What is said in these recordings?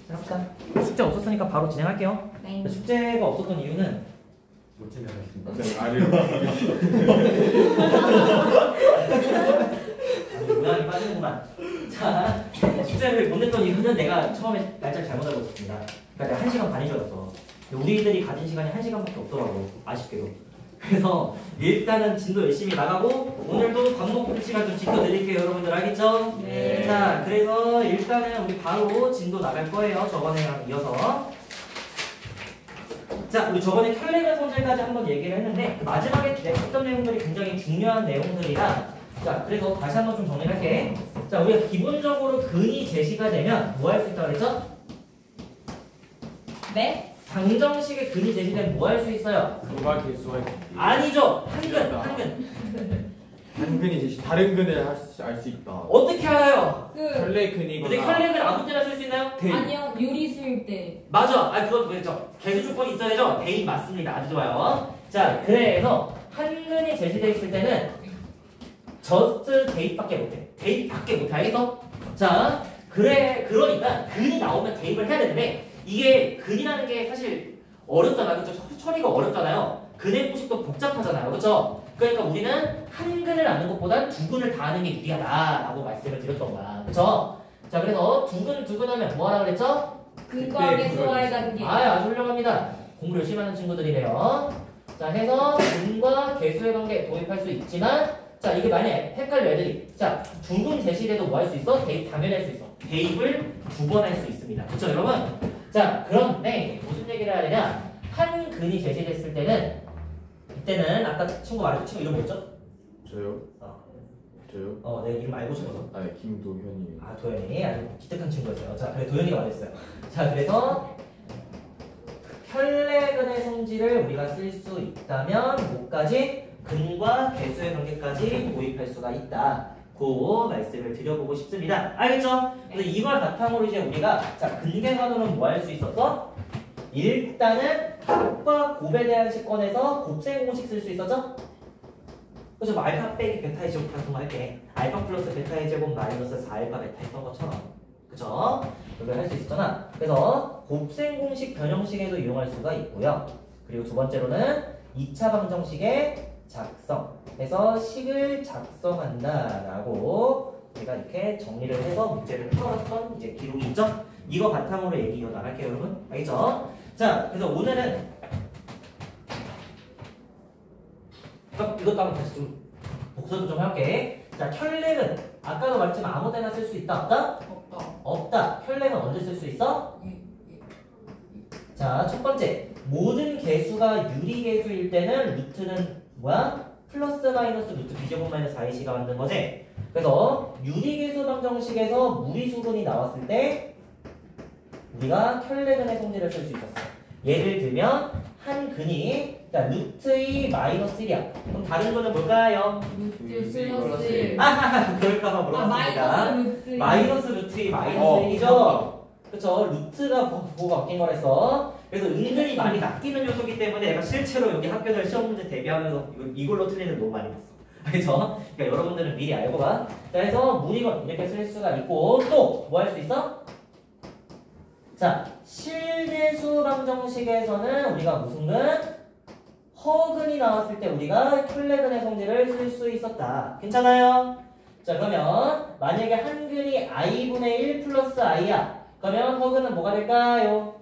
해볼까? 숙제 없었으니까 바로 진행할게요. 네. 숙제가 없었던 이유는 못 진행하겠습니다. 모양이 빠지는구만. 자, 숙제를 못 냈던 이유는 내가 처음에 날짜를 잘못 알고 있었습니다. 그러니까 내가 1시간 반인 줄 알았어. 우리들이 가진 시간이 1시간밖에 없더라고. 아쉽게도. 그래서 일단은 진도 열심히 나가고 오늘도 반복 시간 좀 지켜드릴게요. 여러분들 알겠죠? 네. 자, 그래서 일단은 우리 바로 진도 나갈 거예요. 저번에랑 이어서. 자, 우리 저번에 켤레근 성질까지 한번 얘기를 했는데 그 마지막에 했던 내용들이 굉장히 중요한 내용들이라 자, 그래서 다시 한번 좀 정리할게. 자, 우리가 기본적으로 근이 제시가 되면 뭐 할 수 있다고 그랬죠? 네? 방정식의 근이 제시되면 뭐 할 수 있어요? 근과 개수와 아니죠. 한근. 한근이 제시 다른 근을 알 수 있다. 어떻게 알아요? 켤레 근이거나. 근데 켤레근 아무 때나 쓸 수 있나요? 아니요, 요리수일 때. 맞아. 그건 그렇죠. 개수 조건이 있어야 되죠? 대입 맞습니다. 아주 좋아요. 자, 그래서 한근이 제시되어 있을 때는 just 대입밖에 못해. 대입밖에 못해. 알겠어? 자, 그러니까 근이 나오면 대입을 해야 되는데 이게 근이라는 게 사실 어렵잖아. 그렇죠? 처리가 어렵잖아요. 근의 공식도 복잡하잖아요. 그렇죠? 그러니까 우리는 한 근을 아는 것보단 두 근을 다 아는 게 유리하다라고 말씀을 드렸던 거야. 그렇죠? 자, 그래서 두 근 하면 뭐 하라고 그랬죠? 근과 개수와의 관계. 아주 훌륭합니다. 공부 열심히 하는 친구들이네요. 자, 해서 근과 개수의 관계 도입할 수 있지만 자, 이게 만약에 헷갈려 애들이. 자, 두 근 제시돼도 뭐 할 수 있어? 대입 당연히 할 수 있어. 대입을 두 번 할 수 있습니다. 그렇죠, 여러분? 자, 그런데 무슨 얘기를 해야 되냐? 한 근이 제시됐을 때는 이때는 아까 친구 말했죠? 친구 이름 뭐였죠? 저요? 저요? 내가 이름 알고 싶어서. 아, 네, 김도현이. 아, 도현이 아주 기특한 친구였어요. 자, 그래 도현이가 말했어요. 자, 그래서 켤레근의 성질을 우리가 쓸 수 있다면 뭐까지? 근과 개수의 관계까지 도입할 수가 있다. 그 말씀을 드려보고 싶습니다. 알겠죠? 그래서 이걸 바탕으로 이제 우리가 자 근계관으로는 뭐 할 수 있었어? 일단은 합과 곱에 대한 식권에서 곱셈 공식 쓸 수 있었죠? 그죠? 알파 빼기 베타의 제곱 같은 거 할게. 알파 플러스 베타의 제곱 마이너스 4알파 베타 했던 것처럼. 그죠? 이걸 할 수 있었잖아. 그래서 곱셈 공식 변형식에도 이용할 수가 있고요. 그리고 두 번째로는 2차 방정식의 작성해서 식을 작성한다라고 제가 이렇게 정리를 해서 문제를 풀어놨던 이제 기록이 있죠? 이거 바탕으로 얘기 이어나갈게요, 여러분. 알겠죠? 자, 그래서 오늘은 이것도 한번 다시 좀 복습을 좀 해볼게. 자, 켤레는 아까도 말했지만 아무 데나 쓸 수 있다, 없다? 없다. 켤레는 언제 쓸 수 있어? 자, 첫 번째. 모든 개수가 유리개수일 때는 루트는 뭐야? 플러스 마이너스 루트 b제곱 마이너스 4ac가 만든 거지? 그래서 유리개수 방정식에서 무리수근이 나왔을 때 우리가 켤레근의 성질을 쓸 수 있었어. 예를 들면 한 근이 루트 2 마이너스 1이야. 그럼 다른 거는 뭘까요? 루트 플러스 1. 그럴까봐 물어봤습니다. 마이너스 루트 2 마이너스 1이죠? 그쵸? 루트가 보고 바뀐 거랬어. 그래서 은근히 많이 낚이는 요소이기 때문에 내가 실제로 여기 학교들 시험 문제 대비하면서 이걸로 틀리는 너무 많이 봤어. 알겠죠? 그러니까 여러분들은 미리 알고 가. 자, 해서 무리건 이렇게 쓸 수가 있고 또 뭐 할 수 있어? 자, 실대수 방정식에서는 우리가 무슨 근? 허근이 나왔을 때 우리가 켤레근의 성질을 쓸 수 있었다. 괜찮아요? 자, 그러면 만약에 한 근이 i분의 1 플러스 i야. 그러면 허근은 뭐가 될까요?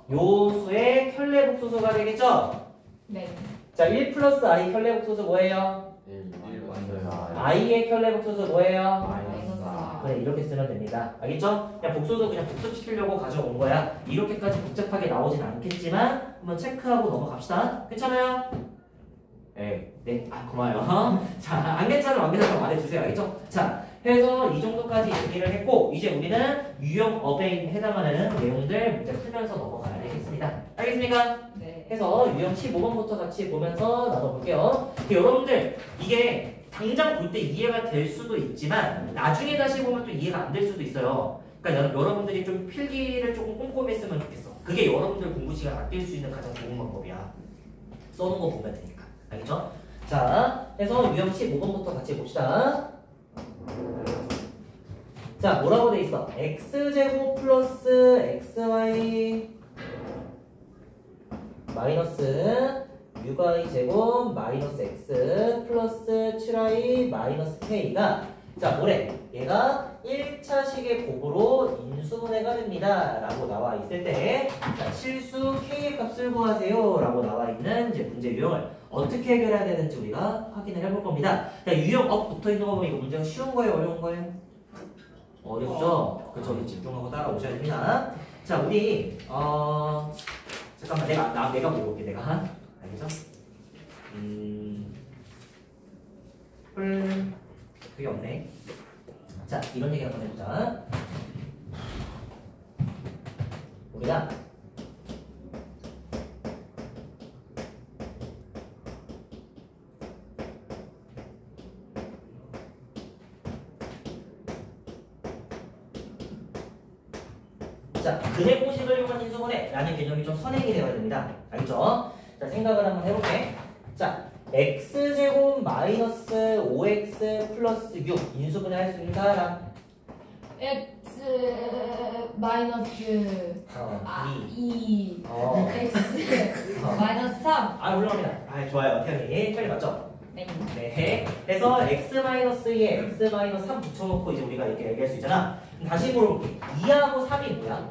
요수의 켤레 복소수가 되겠죠? 네. 자, 1 플러스 i 켤레 복소수 뭐예요? 1 i의 켤레 복소수 뭐예요? 마이너스 4. 그래, 이렇게 쓰면 됩니다. 알겠죠? 그냥 복소수 그냥 복습시키려고 가져온 거야. 이렇게까지 복잡하게 나오진 않겠지만 한번 체크하고 넘어갑시다. 괜찮아요? 네. 고마워요. 자, 안 괜찮으면 안 괜찮으면 말해주세요. 알겠죠? 자, 해서 이 정도까지 얘기를 했고 이제 우리는 유형업에 해당하는 내용들 문제 풀면서 넘어가야 되겠습니다. 알겠습니까? 네. 해서 유형 15번부터 같이 보면서 나눠볼게요. 여러분들 이게 당장 볼 때 이해가 될 수도 있지만 나중에 다시 보면 또 이해가 안 될 수도 있어요. 그러니까 여러분들이 좀 필기를 조금 꼼꼼히 했으면 좋겠어. 그게 여러분들 공부 시간 아낄 수 있는 가장 좋은 방법이야. 써놓은 거 보면 되니까. 알겠죠? 자, 해서 유형 15번부터 같이 봅시다. 자, 뭐라고 돼 있어? x제곱 플러스 xy 마이너스 6y 제곱 마이너스 x 플러스 7y 마이너스 k가 자, 뭐래? 얘가 1차식의 곱으로 인수분해가 됩니다. 라고 나와 있을 때 자, 실수 k의 값을 구하세요. 라고 나와 있는 이제 문제 유형을 어떻게 해결해야 되는지 우리가 확인을 해볼 겁니다. 자, 유형 업 붙어 있는 거 보면 이거 문제가 쉬운 거예요? 어려운 거예요? 어렵죠? 그쵸? 우리 집중하고 따라오셔야 됩니다. 자, 우리 잠깐만 내가 물어볼게. 내가 알겠죠? 그게 없네. 자, 이런 얘기 한번 해보자. 우리가 자, 근의 공식을 이용한 인수분해 라는 개념이 좀 선행이 되어야 됩니다. 알겠죠? 자, 생각을 한번 해볼게. 자, x제곱 마이너스 5x 플러스 6 인수분해 할 수 있는 사람? x 마이너스 2 x 마이너스 3. 아, 훌륭합니다. 아, 좋아요. 태연이 빨리 맞죠? 네. 네. 그래서 x 마이너스에 x 마이너스 3 붙여놓고 이제 우리가 이렇게 얘기할 수 있잖아. 그럼 다시 물어볼게. 2하고 3이 뭐야?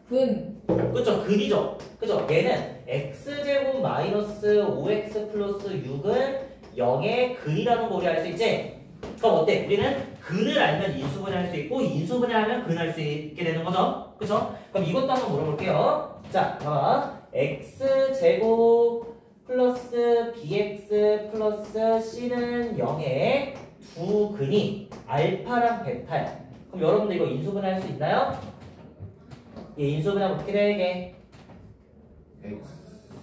근. 그쵸? 근이죠? 그쵸? 얘는 x제곱 마이너스 5x 플러스 6은 0의 근이라는 거 우리 알 수 있지? 그럼 어때? 우리는 근을 알면 인수분해 할 수 있고 인수분해 하면 근 할 수 있게 되는 거죠? 그쵸? 그럼 이것도 한번 물어볼게요. 자, 봐봐. x제곱 플러스 bx 플러스 c는 0의 두 근이 알파랑 베타야. 그럼 여러분들 이거 인수분해 할 수 있나요? 얘 인수분해하면 어떻게 되게? x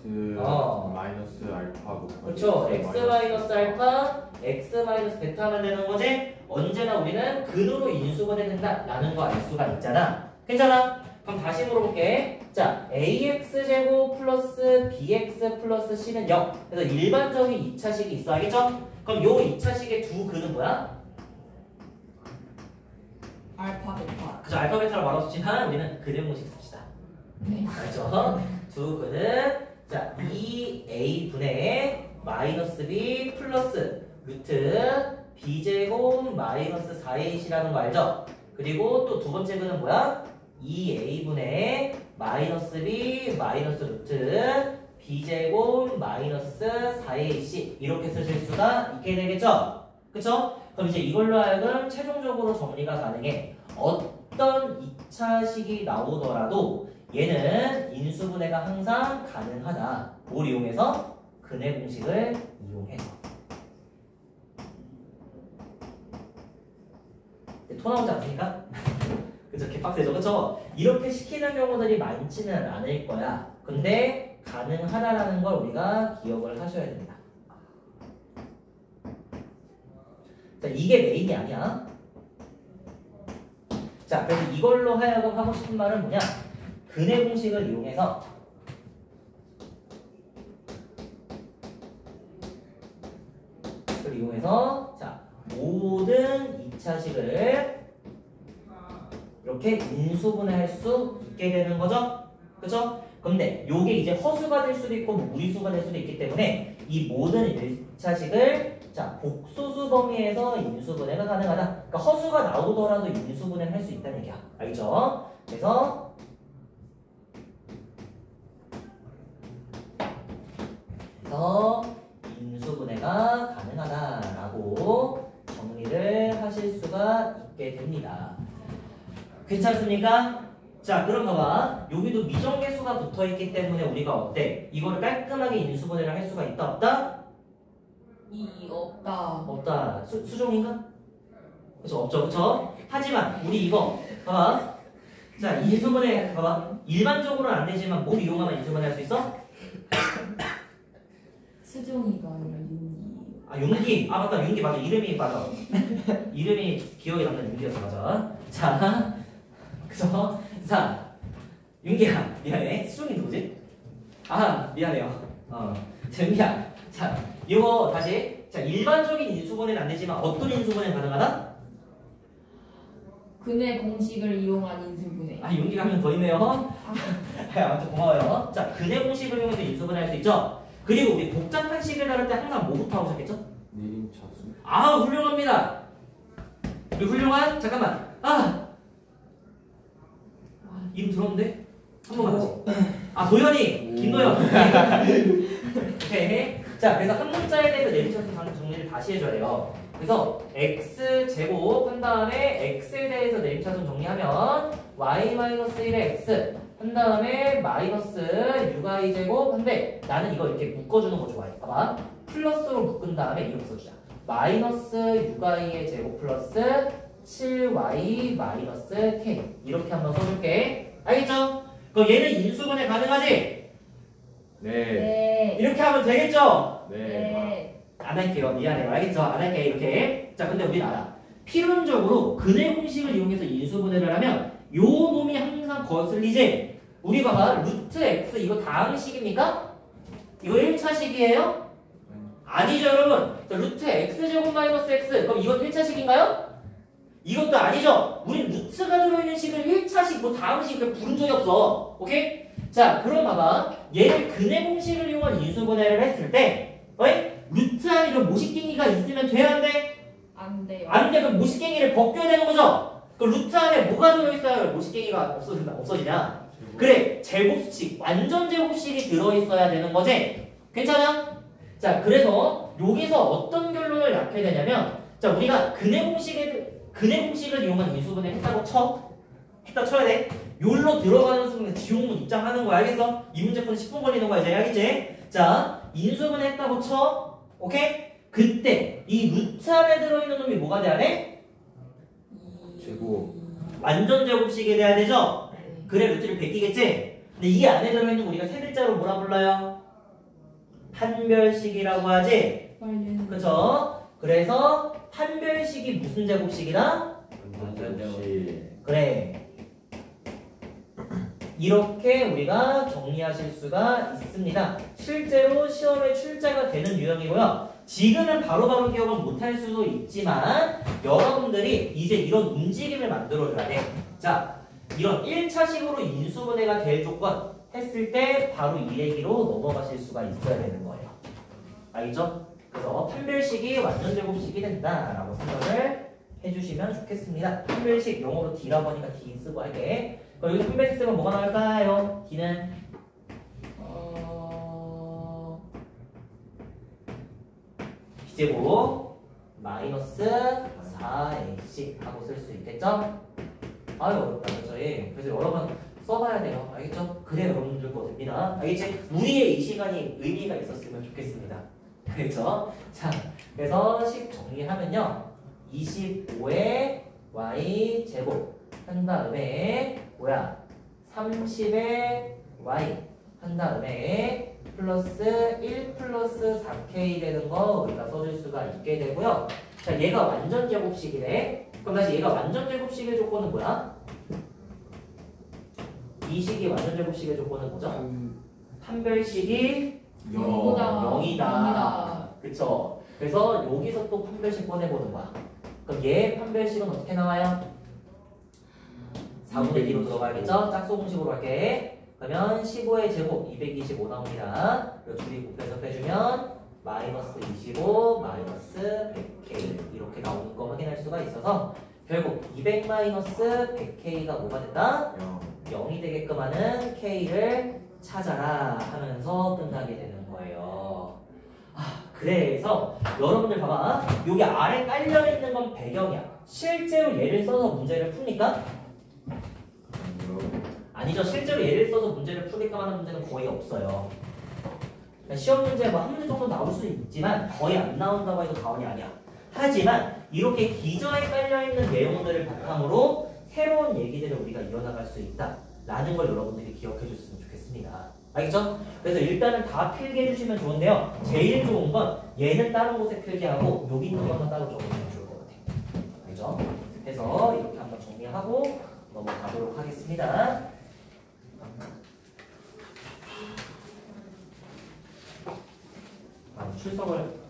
마이너스 알파 그렇죠. x 마이너스 알파, x 마이너스 베타 하면 되는 거지? 언제나 우리는 근으로 인수분해 된다라는 거 알 수가 있잖아. 괜찮아? 그럼 다시 물어볼게. 자, ax 제곱 플러스 bx 플러스 c는 0. 그래서 일반적인 2차식이 있어. 알겠죠? 그럼 요 2차식의 두 근은 뭐야? 알파 베타. 그죠? 알파 베타로 말없지만 우리는 근의 공식 씁시다. 네. 알죠? 두 근은 자 2a분의 마이너스 b 플러스 루트 b제곱 마이너스 4ac라는 거 알죠? 그리고 또 두 번째 근은 뭐야? 2a분의 마이너스 b 마이너스 루트 b제곱 마이너스 4ac 이렇게 쓰실 수가 있게 되겠죠? 그쵸? 그럼 이제 이걸로 하여금 최종적으로 정리가 가능해. 어떤 2차식이 나오더라도 얘는 인수분해가 항상 가능하다. 뭘 이용해서? 근의 공식을 이용해서. 토 나오지 않습니까? 그쵸? 개빡세죠? 그쵸? 이렇게 시키는 경우들이 많지는 않을 거야. 근데 가능하다라는 걸 우리가 기억을 하셔야 됩니다. 자, 이게 메인이 아니야. 자, 그래서 이걸로 하여금 하고 싶은 말은 뭐냐? 근의 공식을 이용해서 자, 모든 2차식을 이렇게 인수분해할 수 있게 되는 거죠? 그죠? 근데 요게 이제 허수가 될 수도 있고 무리수가 될 수도 있기 때문에 이 모든 1차식을 자, 복소수 범위에서 인수분해가 가능하다. 그러니까 허수가 나오더라도 인수분해를 할 수 있다는 얘기야. 알겠죠? 그래서 인수분해가 가능하다라고 정리를 하실 수가 있게 됩니다. 괜찮습니까? 자, 그럼 봐봐. 여기도 미정계수가 붙어있기 때문에 우리가 어때? 이거를 깔끔하게 인수분해를 할 수가 있다 없다? 없다. 없다. 수종인가? 그쵸? 없죠. 그쵸? 하지만 우리 이거 봐봐. 자, 인수분해 봐봐. 일반적으로는 안 되지만 뭘 이용하면 인수분해 할 수 있어? 수종이가 아니라 윤기. 아, 윤기. 아, 맞다. 윤기 맞아. 이름이 맞아. 이름이 기억에 남는 윤기였어. 맞아. 자, 그쵸? 자, 윤기야. 미안해. 수종이 누구지? 아, 미안해요. 자, 윤기야. 자, 이거 다시. 자, 일반적인 인수분해는 안 되지만 어떤 인수분해는 가능하다? 근의 공식을 이용한 인수분해. 아, 용기가 한 명 더 있네요. 아무튼 고마워요. 자, 근의 공식을 이용해서 인수분해할 수 있죠. 그리고 우리 복잡한 식을 다룰 때 항상 뭐부터 하고 시작했죠? 내림차수. 아, 훌륭합니다. 우리 훌륭한 잠깐만. 이름 들었는데 한 번만 다시. 도현이, 김도현. 오케이. 자, 그래서 한 문자에 대해서 내림차수 정리를 다시 해줘야 돼요. 그래서 x 제곱 한 다음에 x에 대해서 내림차순 정리하면 y-1의 x 한 다음에 마이너스 6y 제곱 한데 나는 이거 이렇게 묶어주는 거 좋아해. 봐봐. 플러스로 묶은 다음에 이렇게 써주자. 마이너스 6y의 제곱 플러스 7y 마이너스 k 이렇게 한번 써줄게. 알겠죠? 그럼 얘는 인수분해 가능하지? 네. 이렇게 하면 되겠죠? 네. 안 할게요. 미안해요. 알겠죠? 안 할게. 이렇게. 자, 근데 우리는 알아. 필연적으로 근의 공식을 이용해서 인수분해를 하면 요 놈이 항상 거슬리지? 우리 봐봐. 루트 x 이거 다항식입니까? 이거 1차식이에요? 아니죠, 여러분. 자, 루트 x제곱 마이너스 x. 그럼 이건 1차식인가요? 이것도 아니죠. 우리 루트가 들어있는 식을 1차식, 뭐 다항식 그냥 부른 적이 없어. 오케이? 자, 그럼 봐봐. 얘를 근의 공식을 이용한 인수분해를 했을 때, 어이? 루트 안에 그 모식갱이가 있으면 돼야 안 돼? 안 돼요. 안 돼. 그럼 모식갱이를 벗겨야 되는 거죠? 그 루트 안에 뭐가 들어있어야 모식갱이가 없어지냐? 그래, 제곱식, 완전 제곱식이 들어있어야 되는 거지? 괜찮아? 자, 그래서 여기서 어떤 결론을 낳게 되냐면, 자, 우리가 근의 공식을 이용한 인수분해를 했다고 했다 쳐야 돼. 요로 들어가는 순간 지옥문 입장하는 거야. 알겠어? 이 문제 푸는 10분 걸리는 거야. 이제 알겠지? 자, 인수분해 했다고 쳐. 오케이? 그때 이 루트 안에 들어있는 놈이 뭐가 돼야 돼? 제곱. 완전 제곱식이 돼야 되죠? 그래, 루트를 베끼겠지? 근데 이 안에 들어있는 거 우리가 세 글자로 뭐라 불러요? 판별식이라고 하지? 그쵸? 그래서 판별식이 무슨 제곱식이다? 완전 제곱식. 그래. 이렇게 우리가 정리하실 수가 있습니다. 실제로 시험에 출제가 되는 유형이고요. 지금은 바로바로 기억은 못할 수도 있지만 여러분들이 이제 이런 움직임을 만들어줘야 돼. 자, 이런 1차식으로 인수분해가 될 조건 했을 때 바로 이 얘기로 넘어가실 수가 있어야 되는 거예요. 알겠죠? 그래서 판별식이 완전 제곱식이 된다라고 생각을 해주시면 좋겠습니다. 판별식 영어로 D라고 하니까 D 쓰고 할게. 그럼 여기서 판별식 쓰면 뭐가 나올까요? D는 B제곱 마이너스 4AC 하고 쓸 수 있겠죠? 아유, 어렵다 그죠? 그래서 여러 번 써봐야 돼요. 알겠죠? 그래 여러분들 거 됩니다. 알겠지? 우리의 이 시간이 의미가 있었으면 좋겠습니다. 그렇죠? 자, 그래서 식 정리하면요. 25의 y제곱 한 다음에 뭐야? 30의 y 한 다음에 플러스 1 플러스 4k 되는 거 우리가 써줄 수가 있게 되고요. 자, 얘가 완전 제곱식이네. 그럼 다시 얘가 완전 제곱식의 조건은 뭐야? 이 식이 완전 제곱식의 조건은 뭐죠? 판별식이 0이다. 그쵸? 그래서 여기서 또 판별식 꺼내보는 거야. 그럼 얘 판별식은 어떻게 나와요? 4분의 2로 들어가야겠죠? 짝수 공식으로 할게. 그러면 15의 제곱 225 나옵니다. 그리고 둘이 곱해서 빼주면 마이너스 25 마이너스 100k 이렇게 나오는 거 확인할 수가 있어서 결국 200 마이너스 100k가 뭐가 된다? 0이 되게끔 하는 k를 찾아라 하면서 끝나게 되는 거예요. 그래서 여러분들 봐봐. 여기 아래 깔려있는 건 배경이야. 실제로 얘를 써서 문제를 풉니까? 아니죠. 실제로 얘를 써서 문제를 풀게끔 하는 문제는 거의 없어요. 시험 문제 뭐 한 문제 정도 나올 수 있지만 거의 안 나온다고 해도 과언이 아니야. 하지만 이렇게 기저에 깔려있는 내용들을 바탕으로 새로운 얘기들을 우리가 이어나갈 수 있다 라는 걸 여러분들이 기억해 줬으면 좋겠습니다. 알겠죠? 그래서 일단은 다 필기 해주시면 좋은데요. 제일 좋은 건 얘는 다른 곳에 필기하고 여기 있는 것만 따로 적으면 좋을 것 같아요. 알겠죠? 그래서 이렇게 한번 정리하고 넘어가도록 하겠습니다. 출석을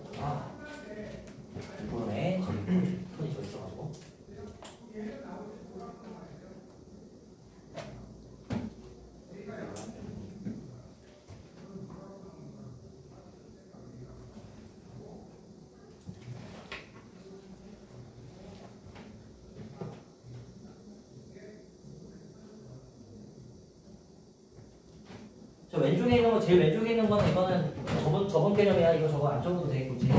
이번에 저기 폰이 저 있어가지고 저 왼쪽에 있는 거, 제일 왼쪽에 있는 거는 이거는 저번 개념이야. 이거 저거 안 적어도 돼, 굳이.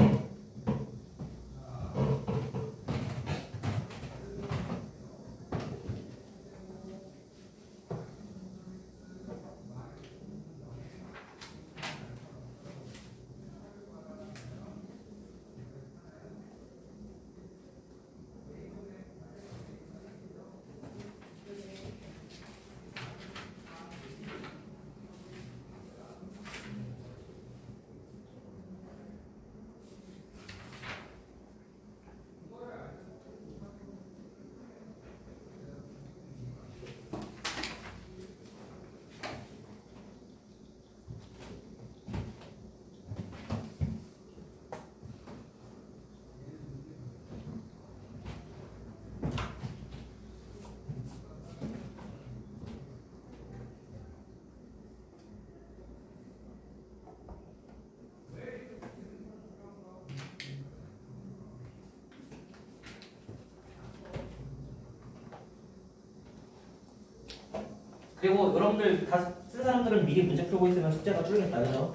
그리고 여러분들 다 쓴 사람들은 미리 문제 풀고 있으면 숙제가 줄겠다, 그죠?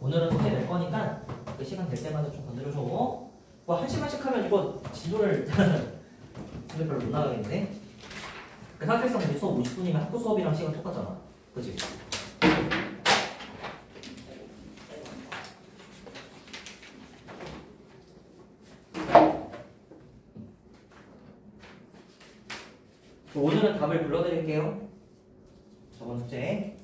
오늘은 숙제 낼 거니까 그 시간 될 때마다 좀 건드려줘. 뭐 한 시간씩 하면 이거 진도를 근데 별로 못 나가겠는데? 그 사실상 우리 수업 50분이면 학교 수업이랑 시간 똑같잖아, 그치? 오늘은 답을 불러드릴게요. 저번 숙제.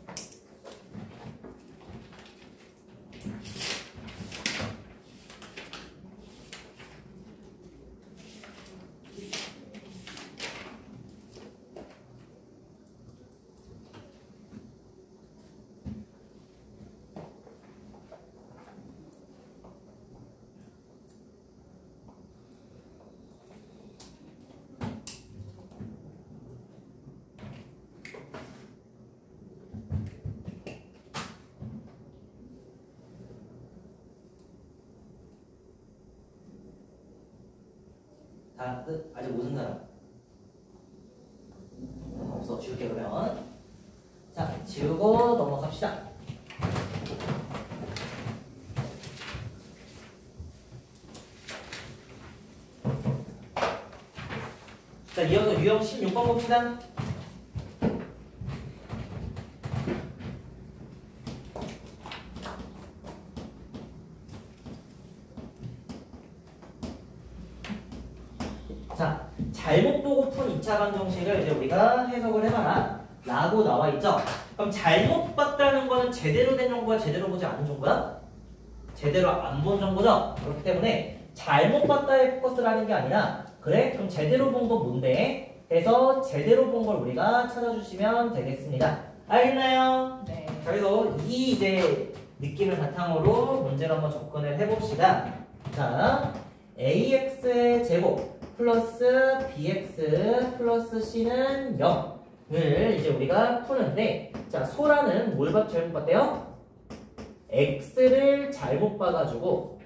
다 끝? 아직 못 쓴 사람? 없어. 지울게 그러면. 자, 지우고 넘어갑시다. 자, 이어서 유형 16번 봅시다. 자, 잘못 보고 푼 2차 방정식을 이제 우리가 해석을 해봐라 라고 나와 있죠. 그럼 잘못 봤다는 거는 제대로 된 정보야, 제대로 보지 않은 정보야? 제대로 안 본 정보죠. 그렇기 때문에 잘못 봤다에 포커스를 하는 게 아니라, 그래? 그럼 제대로 본 건 뭔데? 해서 제대로 본 걸 우리가 찾아주시면 되겠습니다. 알겠나요? 네. 자, 그래서 이 이제 느낌을 바탕으로 문제를 한번 접근을 해봅시다. 자, ax의 제곱 플러스 bx 플러스 c는 0을 이제 우리가 푸는데, 자, 소라는 뭘 잘못 봤대요? x를 잘못 봐가지고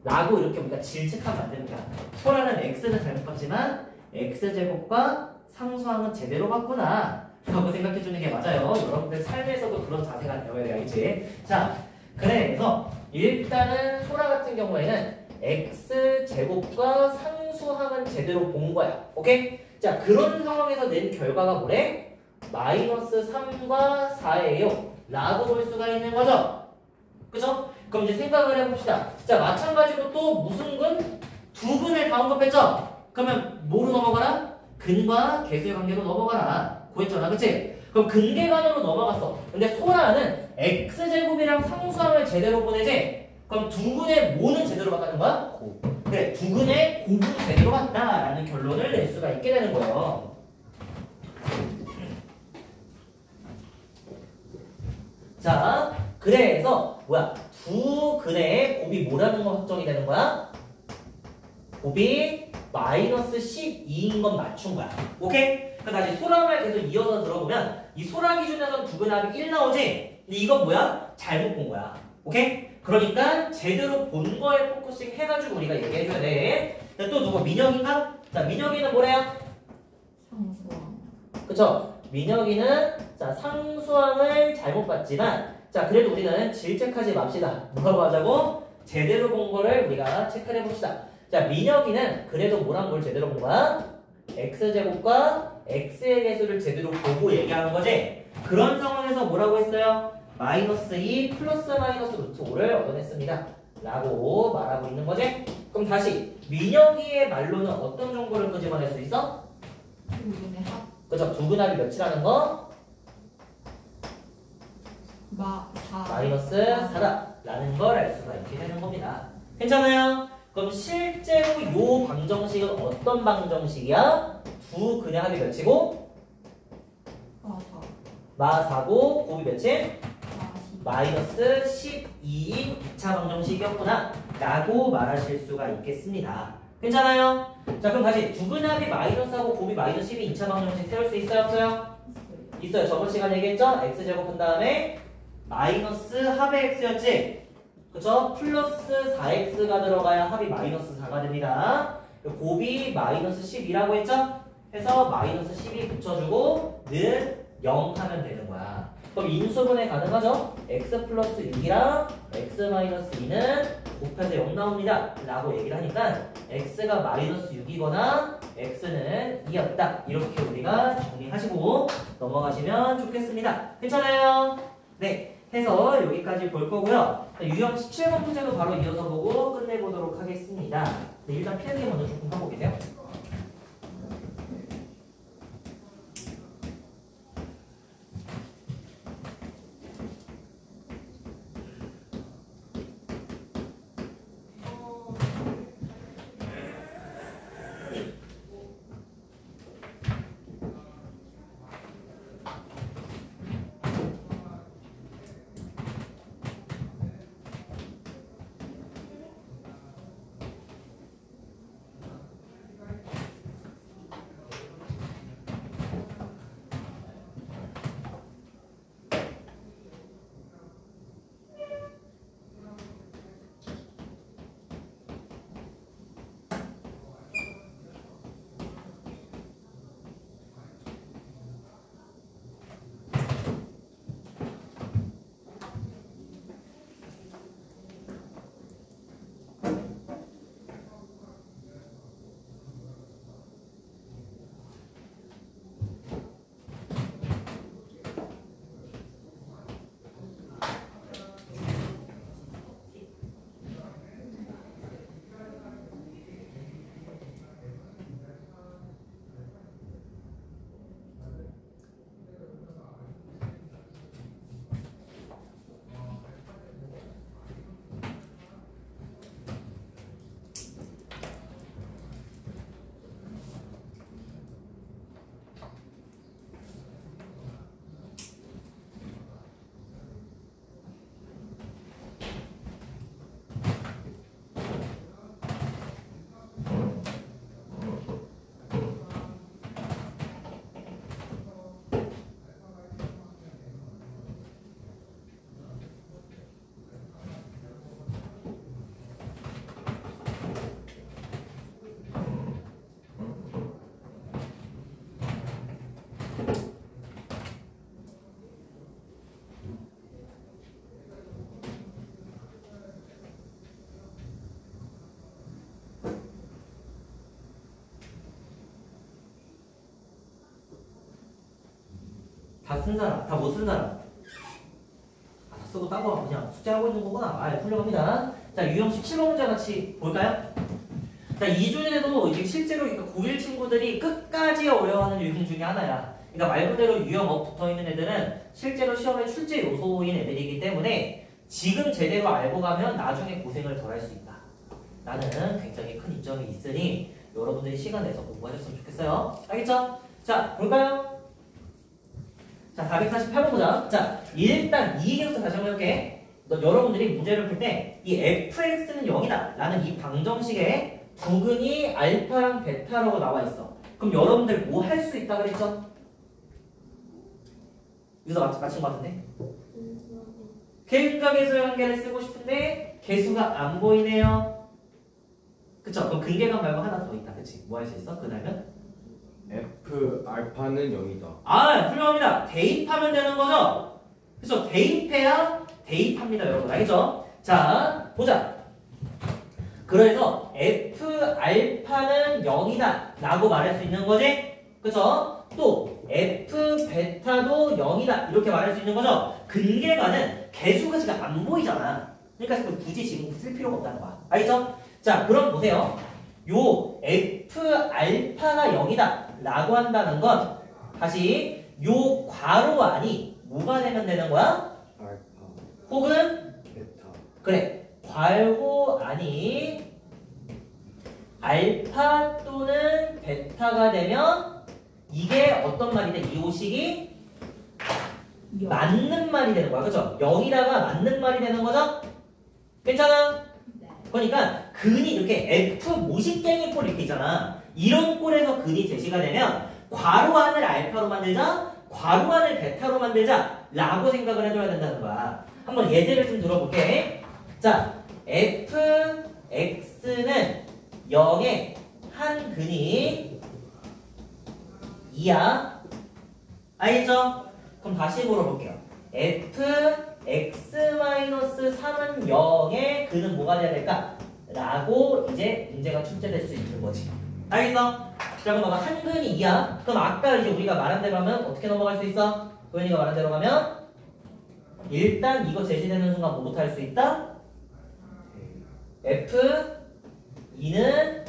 라고 이렇게 우리가 질책하면 안 됩니다. 소라는 x는 잘못 봤지만 x제곱과 상수항은 제대로 봤구나 라고 생각해주는 게 맞아요. 여러분들 삶에서도 그런 자세가 되어야 돼야지. 자, 그래서 일단은 소라 같은 경우에는 x제곱과 상수항은 제대로 본 거야. 오케이? 자, 그런 상황에서 낸 결과가 뭐래? 마이너스 3과 4예요 라고 볼 수가 있는 거죠. 그죠? 그럼 이제 생각을 해봅시다. 자, 마찬가지로 또 무슨 근? 두 근을 다 언급했죠? 그러면 뭐로 넘어가라? 근과 계수의 관계로 넘어가라. 고했잖아, 그치? 그럼 근계관으로 넘어갔어. 근데 소라는 x제곱이랑 상수항을 제대로 보내지? 그럼 두 근의 뭐는 제대로 봤다는 거야? 그래, 두 근의 곱은 제대로 봤다라는 결론을 낼 수가 있게 되는 거예요. 자, 그래서 뭐야? 두 근의 곱이 뭐라는 거 확정이 되는 거야? 곱이 마이너스 12인 건 맞춘 거야. 오케이? 그럼 다시 소라말 계속 이어서 들어보면 이 소라 기준에서는 두 근의 합이 1 나오지? 근데 이건 뭐야? 잘못 본 거야. 오케이? 그러니까 제대로 본 거에 포커싱 해가지고 우리가 얘기해줘야 돼. 자, 또 누구? 민혁인가? 자, 민혁이는 뭐래요? 상수왕. 그쵸? 민혁이는 자 상수항을 잘못 봤지만 자 그래도 우리는 질책하지 맙시다. 뭐라고 하자고? 제대로 본 거를 우리가 체크를 해봅시다. 자 민혁이는 그래도 뭐란 걸 제대로 본 거야? x제곱과 x의 개수를 제대로 보고 얘기하는 거지. 그런 상황에서 뭐라고 했어요? 마이너스 2 플러스 마이너스 루트 5를 얻어냈습니다. 라고 말하고 있는 거지. 그럼 다시 민혁이의 말로는 어떤 정보를 끄집어낼 수 있어? 두근의 합. 그죠? 두근합이 몇이라는 거? 마이너스 4다 라는 걸 알 수가 있게 되는 겁니다. 괜찮아요? 그럼 실제로 요 방정식은 어떤 방정식이야? 두 근의 합이 몇이고? 마4고 곱이 몇이? 마이너스 12인 2차 방정식이었구나 라고 말하실 수가 있겠습니다. 괜찮아요? 자 그럼 다시 두 근의 합이 마이너스하고 곱이 마이너스 12인 2차 방정식 세울 수 있어요? 없어요? 있어요. 저번 시간에 얘기했죠? x제곱 한 다음에 마이너스 합의 x였지? 그쵸? 플러스 4x가 들어가야 합이 마이너스 4가 됩니다. 곱이 마이너스 12라고 했죠? 해서 마이너스 12 붙여주고 늘 0 하면 되는 거야. 그럼 인수분해 가능하죠? x 플러스 6이랑 x 마이너스 2는 곱해서 0 나옵니다. 라고 얘기를 하니까 x가 마이너스 6이거나 x는 2였다. 이렇게 우리가 정리하시고 넘어가시면 좋겠습니다. 괜찮아요? 네. 해서 여기까지 볼 거고요. 유형 17번 문제도 바로 이어서 보고 끝내보도록 하겠습니다. 네, 일단 필기 먼저 조금 하고 계세요. 다 쓴 사람, 다 못 쓴 사람. 다 쓰고 따고 그냥 숙제하고 있는 거구나. 훌륭합니다. 자, 유형 17번 문제 같이 볼까요? 자, 이 중에도 이제 실제로 고1 친구들이 끝까지 어려워하는 유형 중에 하나야. 그러니까 말 그대로 유형업 붙어 있는 애들은 실제로 시험의 출제 요소인 애들이기 때문에 지금 제대로 알고 가면 나중에 고생을 덜 할 수 있다. 라는 굉장히 큰 이점이 있으니 여러분들이 시간 내서 공부하셨으면 좋겠어요. 알겠죠? 자, 볼까요? 자, 448번 보자. 자, 일단 이 얘기부터 다시 한번 해볼게. 여러분들이 문제를 풀 때 이 fx는 0이다 라는 이 방정식에 두근이 알파랑 베타라고 나와 있어. 그럼 여러분들 뭐 할 수 있다 그랬죠? 여기서 맞춘 것 같은데? 근과 계수의 관계를 쓰고 싶은데 계수가 안 보이네요. 그쵸? 그럼 근계관 말고 하나 더 있다. 그치? 뭐 할 수 있어? 그다음은 F 알파는 0이다. 아, 훌륭합니다. 대입하면 되는 거죠? 그래서 대입해야 대입합니다, 여러분. 알겠죠? 자, 보자. 그래서 F 알파는 0이다 라고 말할 수 있는 거지? 그쵸? 또 F 베타도 0이다 이렇게 말할 수 있는 거죠? 근계가는 개수가 지금 안 보이잖아. 그러니까 굳이 지금 쓸 필요가 없다는 거야. 알겠죠? 자, 그럼 보세요. 요 F 알파가 0이다 라고 한다는 건 다시 요 괄호 안이 뭐가 되면 되는 거야? 알파 혹은 베타. 그래, 괄호 안이 알파 또는 베타가 되면 이게 어떤 말이 돼? 이 오식이 맞는 말이 되는 거야. 그죠? 0이다가 맞는 말이 되는 거죠? 괜찮아? 네. 그러니까 근이 이렇게 F 모식갱이 꼴 이렇게 있잖아. 이런 꼴에서 근이 제시가 되면 괄호 안을 알파로 만들자, 괄호 안을 베타로 만들자 라고 생각을 해줘야 된다는 거야. 한번 예제를 좀 들어볼게. 자, fx는 0의 한 근이 2야. 알겠죠? 그럼 다시 물어볼게요. fx-3은 0의 근은 뭐가 돼야 될까? 라고 이제 문제가 출제될 수 있는 거지. 알겠어? 자, 그럼 한 근이 2야. 그럼 아까 이제 우리가 말한 대로 하면 어떻게 넘어갈 수 있어? 도현이가 말한 대로 하면 일단 이거 제시되는 순간 뭐부터 할 수 있다? F2는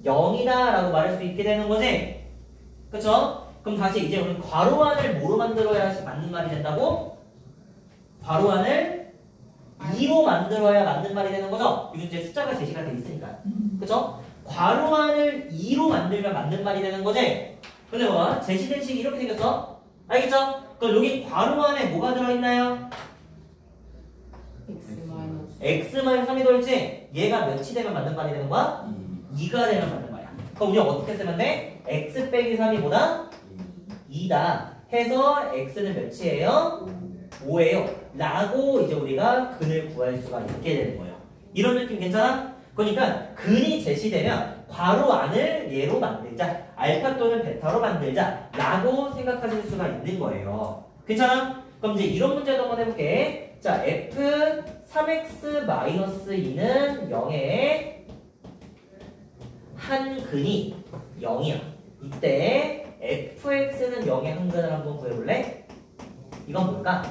0이다 라고 말할 수 있게 되는 거지? 그쵸? 그럼 다시 이제 우리 괄호 안을 뭐로 만들어야 맞는 말이 된다고? 괄호 안을 2로 만들어야 맞는 말이 되는 거죠? 이게 이제 숫자가 제시가 돼 있으니까. 그쵸? 괄호 안을 2로 만들면 맞는 말이 되는 거지? 근데 봐봐. 제시된 식이 이렇게 생겼어. 알겠죠? 그럼 여기 괄호 안에 뭐가 들어있나요? x-3이 들어있지? 얘가 몇이 되면 맞는 말이 되는 거야? 2가 되면 맞는 말이야. 그럼 우리가 어떻게 쓰면 돼? x 빼기 3이 뭐다? 2다 해서 x는 몇이에요? 5예요 라고 이제 우리가 근을 구할 수가 있게 되는 거예요. 이런 느낌 괜찮아? 그러니까 근이 제시되면 괄호 안을 얘로 만들자, 알파 또는 베타로 만들자 라고 생각하실 수가 있는 거예요. 괜찮아? 그럼 이제 이런 문제도 한번 해볼게. 자, f 3x-2는 0의 한 근이 0이야. 이때 fx는 0의 한 근을 한번 구해볼래? 이건 뭘까?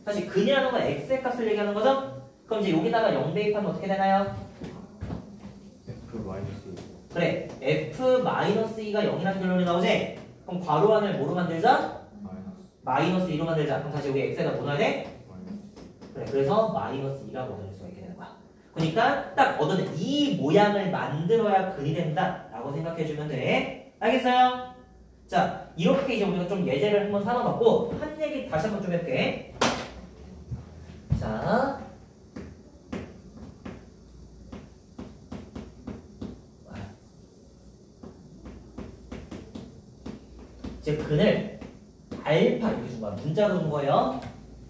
사실 근이라는 건 x의 값을 얘기하는 거죠? 그럼 이제 여기다가 0 대입하면 어떻게 되나요? F-2. 그래, f-2가 0이라는 결론이 나오지? 그럼 괄호 안을 뭐로 만들자? 마이너스 2로 만들자. 그럼 다시 여기 x에다 뭐 넣어야 돼? 그래, 그래서 마이너스 2라고 얻을 수가 있게 되는 거야. 그러니까 딱 얻어낸 이 모양을 만들어야 근이 된다 라고 생각해주면 돼. 알겠어요? 자, 이렇게 이제 우리가 좀 예제를 한번 삼아봤고 한 얘기 다시 한번 좀 해볼게. 자, 이제 근을 알파 이렇게 준 거야. 문자로 준 거예요.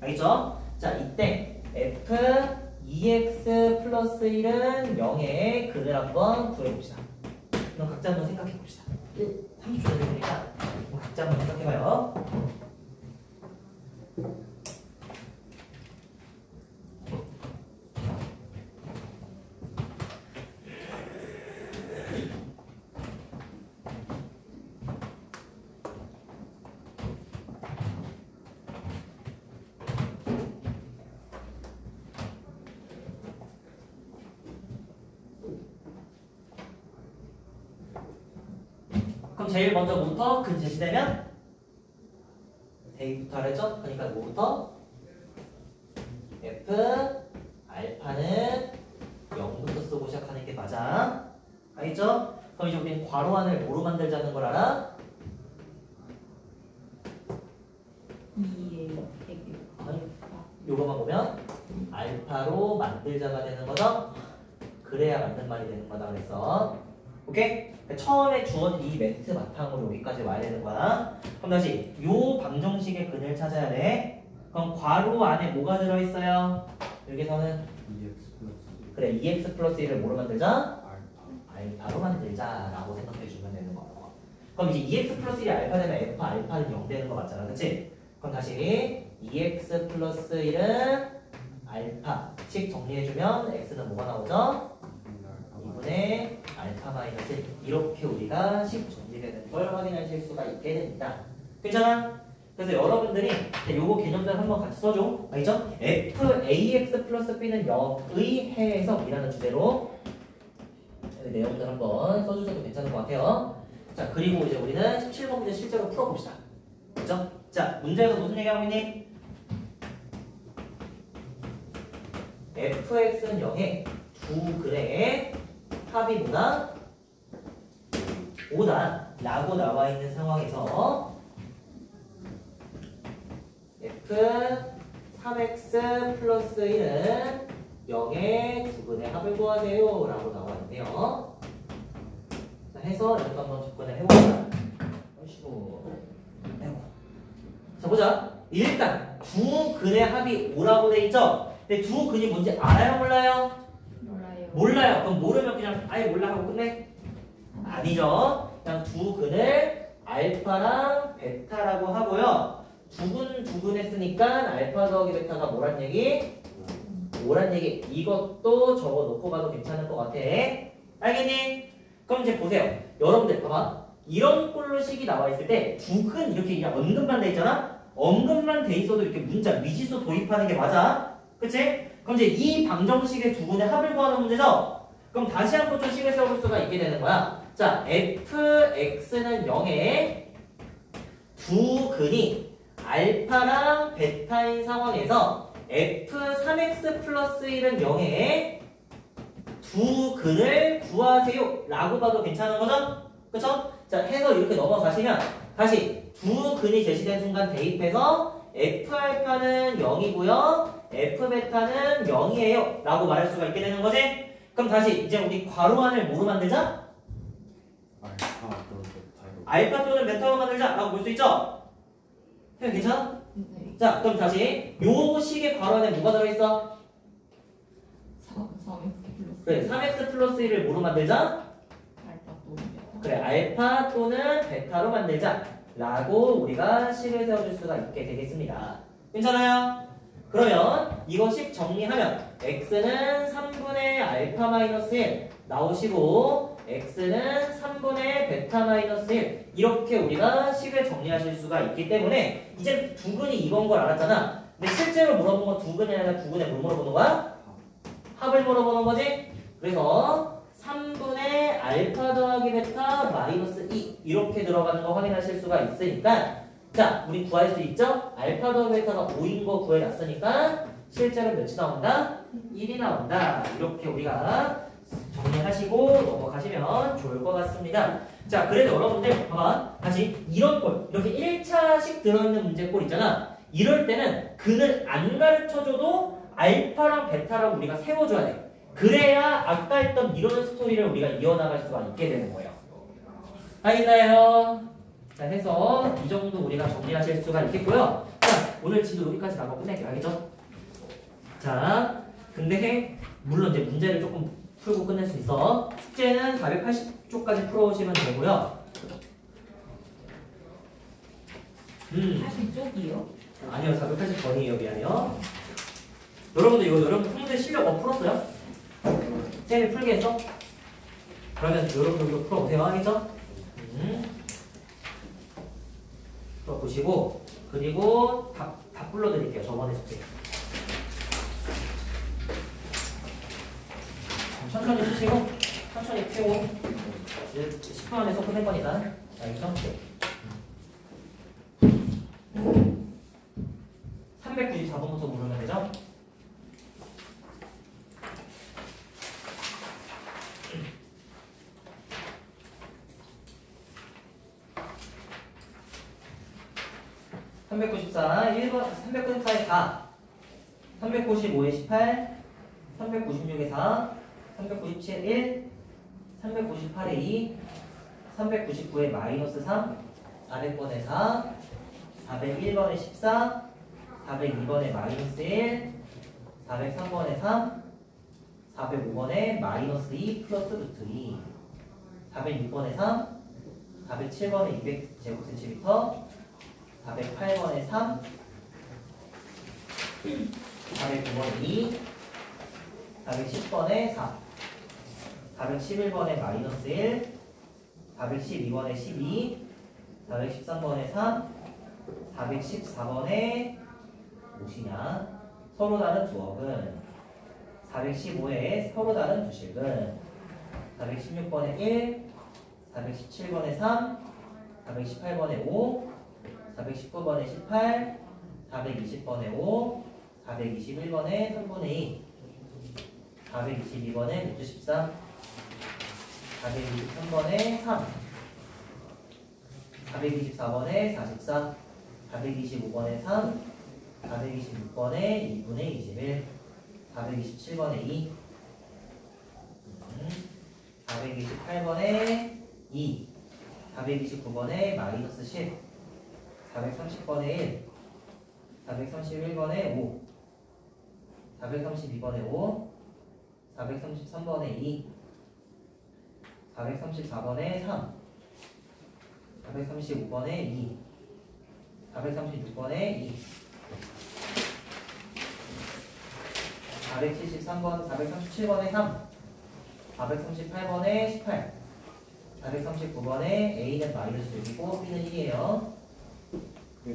알겠죠? 자, 이때 f 2x 플러스 1은 0의 근을 한번 구해봅시다. 그럼 각자 한번 생각해봅시다. 30초 되니까 각자 한번 생각해봐요. 그럼 제일 먼저 뭐부터? 근 제시되면 대입부터 하랬죠? 그러니까 뭐부터? f 알파는 0부터 쓰고 시작하는 게 맞아. 알겠죠? 그럼 이제 우리는 괄호 안을 뭐로 만들자는 걸 알아? 2에 아니, 요거만 보면 알파로 만들자가 되는 거죠? 그래야 맞는 말이 되는 거다 그랬어. 오케이? 그러니까 처음에 주어진 이 멘트 바탕으로 여기까지 와야 되는 거야. 그럼 다시 요 방정식의 근을 찾아야 돼. 그럼 괄호 안에 뭐가 들어있어요? 여기서는 2x 플러스 그래 2x 플러스 1을 뭐로 만들자? 알파. 알파로 만들자라고 생각해 주면 되는 거예요. 그럼 이제 2x 플러스 1이 알파 되면 F 알파는 0 되는 거 맞잖아, 그치? 그럼 다시 2x 플러스 1은 알파씩 정리해주면 x는 뭐가 나오죠? 2분의 알파 마이너스 1 이렇게 우리가 식 정리되는 걸 확인하실 수가 있게 됩니다. 괜찮아? 그래서 여러분들이 요거 개념들 한번 같이 써줘. 알죠? f(ax) 플러스 b는 0의 해에서 이라는 주제로 내용들 한번 써주셔도 괜찮을 것 같아요. 자, 그리고 이제 우리는 17번 문제 실제로 풀어봅시다. 그죠? 자, 문제에서 무슨 얘기하고 있니? fx는 0에 두 근의 합이 뭐다? 5다 라고 나와 있는 상황에서 f 3x 플러스 1은 0의 두 근의 합을 구하세요 라고 나와 있네요. 자, 해서 이렇게 한번 접근을 해봅시다. 자, 보자. 일단 두 근의 합이 5라고 돼 있죠? 근데 두 근이 뭔지 알아요, 몰라요? 몰라요. 몰라요. 그럼 모르면 그냥 아예 몰라 하고 끝내? 아니죠. 그냥 두 근을 알파랑 베타라고 하고요. 두 근 했으니까 알파 더하기 베타가 뭐란 얘기? 5란 얘기. 이것도 적어놓고 가도 괜찮을 것 같아. 알겠니? 그럼 이제 보세요. 여러분들 봐봐. 이런 꼴로 식이 나와 있을 때 두 근 이렇게 그냥 언급만 돼 있잖아? 언급만 돼 있어도 이렇게 문자 미지수 도입하는 게 맞아. 그치? 그럼 이제 이 방정식의 두 근의 합을 구하는 문제죠? 그럼 다시 한번 좀 식을 세워볼 수가 있게 되는 거야. 자, fx는 0에 두 근이 알파랑 베타인 상황에서 f3x 플러스 1은 0에 두 근을 구하세요 라고 봐도 괜찮은 거죠? 그쵸? 자, 해서 이렇게 넘어가시면 다시 두 근이 제시된 순간 대입해서 f알파는 0이고요 f베타는 0이에요 라고 말할 수가 있게 되는 거지? 그럼 다시 이제 우리 괄호안을 뭐로 만들자? 알파 또는 베타로 만들자 라고 볼 수 있죠? 해 괜찮아? 네. 자, 그럼 다시 요 식의 괄호안에 뭐가 들어있어? 3x 플러스. 그래, 3x 플러스 1을 뭐로 만들자? 알파 또는 베타. 그래, 알파 또는 베타로 만들자 라고 우리가 식을 세워줄 수가 있게 되겠습니다. 괜찮아요? 그러면 이거식 정리하면 x는 3분의 알파 마이너스 1 나오시고 x는 3분의 베타 마이너스 1 이렇게 우리가 식을 정리하실 수가 있기 때문에 이제 두 근이 이건 걸 알았잖아. 근데 실제로 물어본 건 두 근이 아니라 두 근에 뭘 물어보는 거야? 합을 물어보는 거지? 그래서 3분의 알파 더하기 베타 마이너스 2 이렇게 들어가는 거 확인하실 수가 있으니까 자, 우리 구할 수 있죠? 알파 더하기 베타가 5인 거 구해놨으니까 실제로 몇이 나온다? 1이 나온다. 이렇게 우리가 정리하시고 넘어가시면 좋을 것 같습니다. 자, 그래도 여러분들 봐봐. 다시 이런 꼴 이렇게 1차식 들어있는 문제 꼴 있잖아. 이럴 때는 근을 안 가르쳐줘도 알파랑 베타라고 우리가 세워줘야 돼. 그래야 아까 했던 이런 스토리를 우리가 이어나갈 수가 있게 되는 거예요. 알겠나요? 자, 해서 이 정도 우리가 정리하실 수가 있겠고요. 자, 오늘 지도 여기까지 나가고 끝낼게요. 알겠죠? 자, 근데 물론 이제 문제를 조금 풀고 끝낼 수 있어. 숙제는 480쪽까지 풀어오시면 되고요. 80쪽이요? 아니요, 480번이에요. 미안해요. 여러분들 이거 여러분 평소에 실력 풀었어요? 쌤이 풀게 했어? 그러면 여러분들도 풀어보세요. 알겠죠? 풀어보시고 그리고 다 불러드릴게요. 저번에 숙제. 천천히 쓰시고 천천히 펴고 이제 10분 안에 서 끝낼 거니까 알겠죠? 394번부터 누르면 되죠? (394) 1번 394에 4 395에 18 396에 4 397에 1 398에 2 399에 마이너스 3 400번에 4 401번에 14 402번에 마이너스 1, 403번에 3, 405번에 마이너스 2 플러스 루트 2, 406번에 3, 407번에 200제곱센티미터, 408번에 3, 409번에 2, 410번에 4, 411번에 마이너스 1, 412번에 12, 413번에 3, 414번에 무엇이냐? 서로 다른 두억은 415에 서로 다른 두식은 416번에 1, 417번에 3, 418번에 5, 419번에 18, 420번에 5, 421번에 3분의 2, 422번에 루트 13, 423번에 3, 424번에 44, 425번에 3, 426번에 2분의 21, 427번에 2, 428번에 2, 429번에 마이너스 10, 430번에 1, 431번에 5, 432번에 5, 433번에 2, 434번에 3, 435번에 2, 436번에 2, 473번, 437번에 3, 438번에 18, 439번에 A는 마이너스 6이고 B는 1이에요. 네.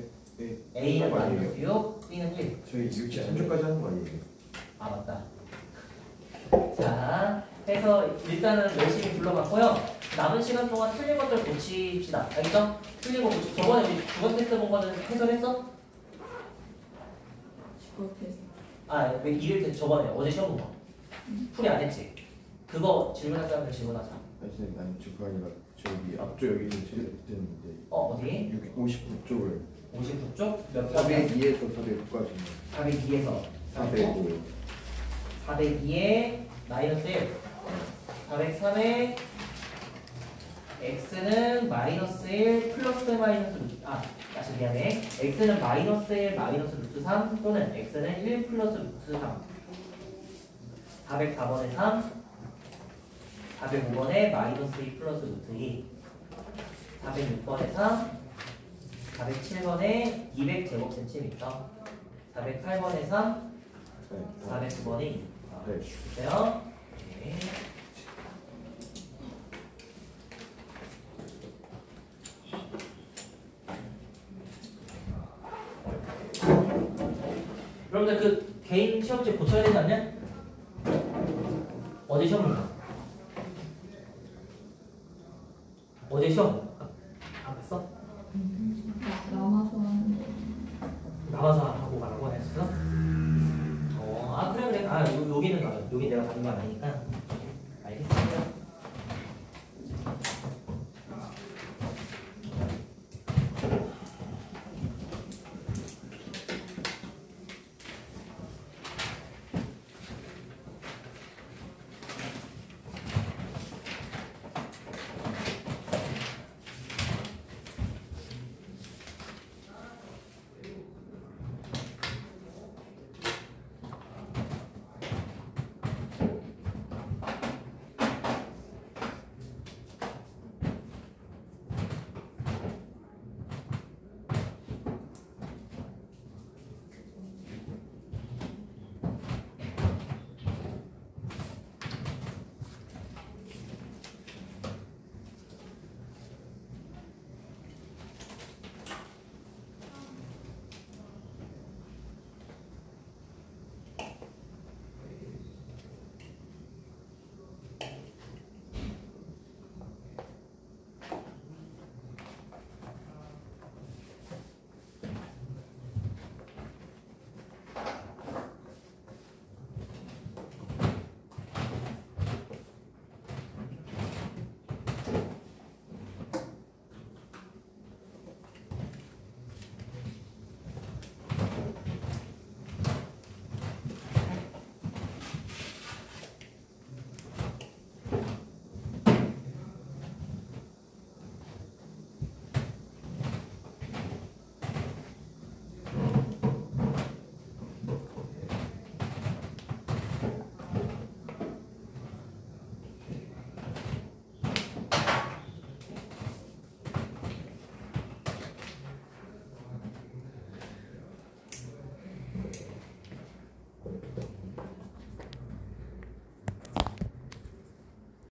A는 마이너스 6, B는 1. 저희 63초까지 하는 거 아니에요? 아 맞다. 자, 해서 일단은 열심히 불러봤고요. 남은 시간 동안 틀린 것들 고칩시다. 알겠죠? 틀린 거 고치. 저번에 우리 주간 테스트 본 거는 해설했어? 주거 테스트. 아, 왜 일일 테스트 저번에 어제 시험 본 거. 풀이 안 했지? 그거 질문할 사람들 질문하자. 아니 선생님, 아니 그거 아니라 저기 앞쪽 여기 있는 제대로 붙었는데 어디? 59쪽을 59쪽? 몇 402에서 406까지 402에서 405 402에 마이너스 1, 403에 x는 마이너스 1 플러스 마이너스 루트 다시 미안해. x는 마이너스 1 마이너스 루트 3 또는 x는 1 플러스 루트 3. 404번에 3, 405번에 마이너스 2 플러스 루트 2, 406번에 3, 407번에 200제곱센티미터, 408번에 3, 409번에 2. 네. 됐어요? 네. 여러분들 그 개인 시험지 고쳐야 되지 않냐? 어제 시험 볼까? 어제 시험 안 봤어? 남아서 하는데. 나와서 하고 가라고 했어? 그래. 여기는 맞아. 여기 내가 가는 거 아니니까.